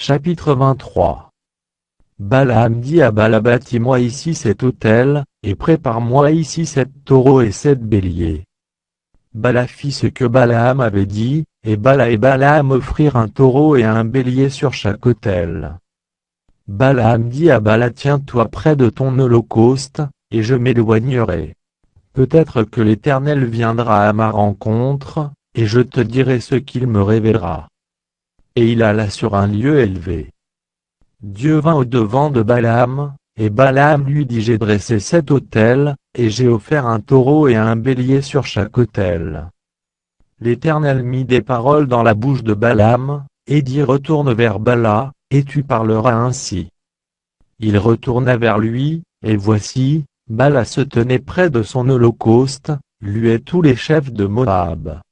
Chapitre 23. Balaam dit à Balak: bâtis-moi ici cet autel, et prépare-moi ici 7 taureaux et 7 béliers. Balak fit ce que Balaam avait dit, et Balak et Balaam offrirent un taureau et un bélier sur chaque autel. Balaam dit à Balak: tiens-toi près de ton holocauste, et je m'éloignerai. Peut-être que l'Éternel viendra à ma rencontre, et je te dirai ce qu'il me révélera. Et il alla sur un lieu élevé. Dieu vint au-devant de Balaam, et Balaam lui dit: j'ai dressé 7 autels, et j'ai offert un taureau et un bélier sur chaque autel. L'Éternel mit des paroles dans la bouche de Balaam, et dit: retourne vers Balak, et tu parleras ainsi. Il retourna vers lui, et voici, Balak se tenait près de son holocauste, lui et tous les chefs de Moab.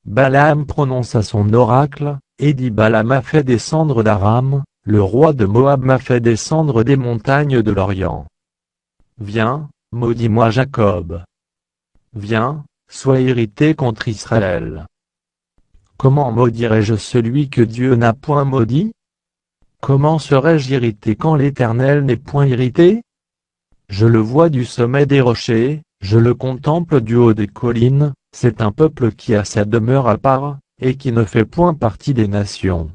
Balaam prononça son oracle, et dit: Balak m'a fait descendre d'Aram, le roi de Moab m'a fait descendre des montagnes de l'Orient. Viens, maudis-moi Jacob. Viens, sois irrité contre Israël. Comment maudirais-je celui que Dieu n'a point maudit? Comment serais-je irrité quand l'Éternel n'est point irrité? Je le vois du sommet des rochers, je le contemple du haut des collines, c'est un peuple qui a sa demeure à part, et qui ne fait point partie des nations.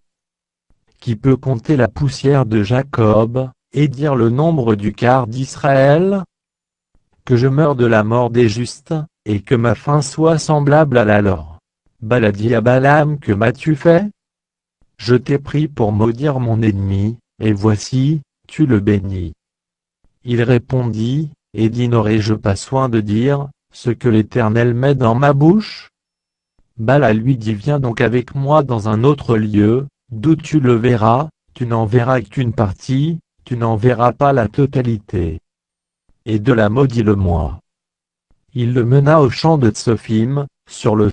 Qui peut compter la poussière de Jacob, et dire le nombre du quart d'Israël? Que je meure de la mort des justes, et que ma fin soit semblable à la leur. Balak dit à Balaam: que m'as-tu fait? Je t'ai pris pour maudire mon ennemi, et voici, tu le bénis. Il répondit, et dit: n'aurais-je pas soin de dire, ce que l'Éternel met dans ma bouche? Balak lui dit: viens donc avec moi dans un autre lieu, d'où tu le verras, tu n'en verras qu'une partie, tu n'en verras pas la totalité. Et de la maudis-le-moi. Il le mena au champ de Tsophim, sur le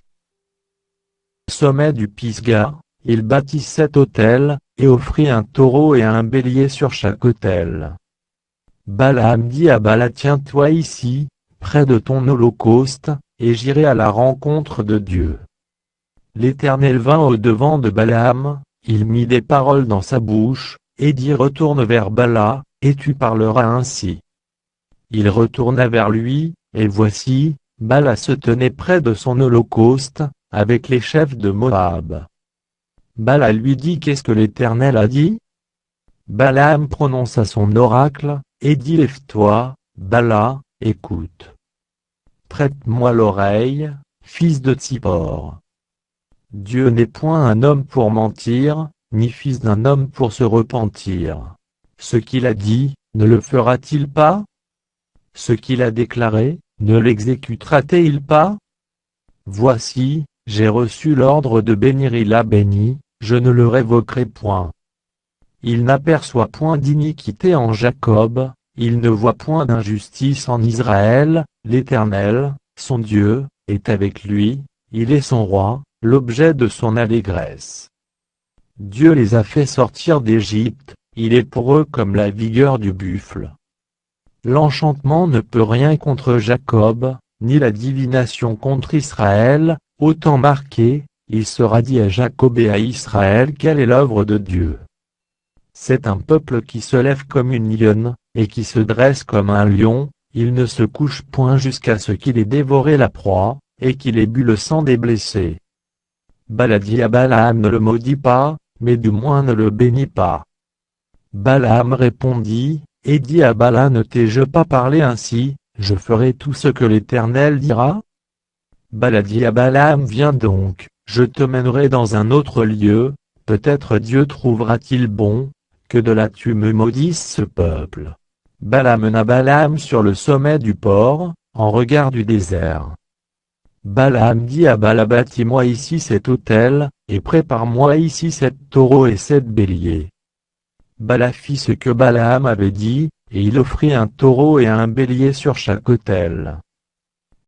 sommet du Pisga, il bâtit 7 autels, et offrit un taureau et un bélier sur chaque autel. Balaam dit à Balak: tiens-toi ici, près de ton holocauste, et j'irai à la rencontre de Dieu. L'Éternel vint au-devant de Balaam, il mit des paroles dans sa bouche, et dit: retourne vers Balak, et tu parleras ainsi. Il retourna vers lui, et voici, Balak se tenait près de son holocauste, avec les chefs de Moab. Balak lui dit: qu'est-ce que l'Éternel a dit? Balaam prononça son oracle, et dit: lève-toi, Balak, écoute. Prête-moi l'oreille, fils de Tsippor. Dieu n'est point un homme pour mentir, ni fils d'un homme pour se repentir. Ce qu'il a dit, ne le fera-t-il pas? Ce qu'il a déclaré, ne l'exécutera-t-il pas? Voici, j'ai reçu l'ordre de bénir, il a béni, je ne le révoquerai point. Il n'aperçoit point d'iniquité en Jacob, il ne voit point d'injustice en Israël, l'Éternel, son Dieu, est avec lui, il est son roi, l'objet de son allégresse. Dieu les a fait sortir d'Égypte, il est pour eux comme la vigueur du buffle. L'enchantement ne peut rien contre Jacob, ni la divination contre Israël, autant marqué, il sera dit à Jacob et à Israël quelle est l'œuvre de Dieu. C'est un peuple qui se lève comme une lionne, et qui se dresse comme un lion, il ne se couche point jusqu'à ce qu'il ait dévoré la proie, et qu'il ait bu le sang des blessés. Balak dit à Balaam: ne le maudis pas, mais du moins ne le bénis pas. Balaam répondit, et dit à Balak: ne t'ai-je pas parlé ainsi, je ferai tout ce que l'Éternel dira? Balak dit à Balaam: viens donc, je te mènerai dans un autre lieu, peut-être Dieu trouvera-t-il bon, que de là tu me maudisses ce peuple. Balaam mena Balaam sur le sommet du port, en regard du désert. Balaam dit à Balak: bâtis-moi ici cet autel, et prépare-moi ici 7 taureaux et 7 béliers. Balak fit ce que Balaam avait dit, et il offrit un taureau et un bélier sur chaque autel.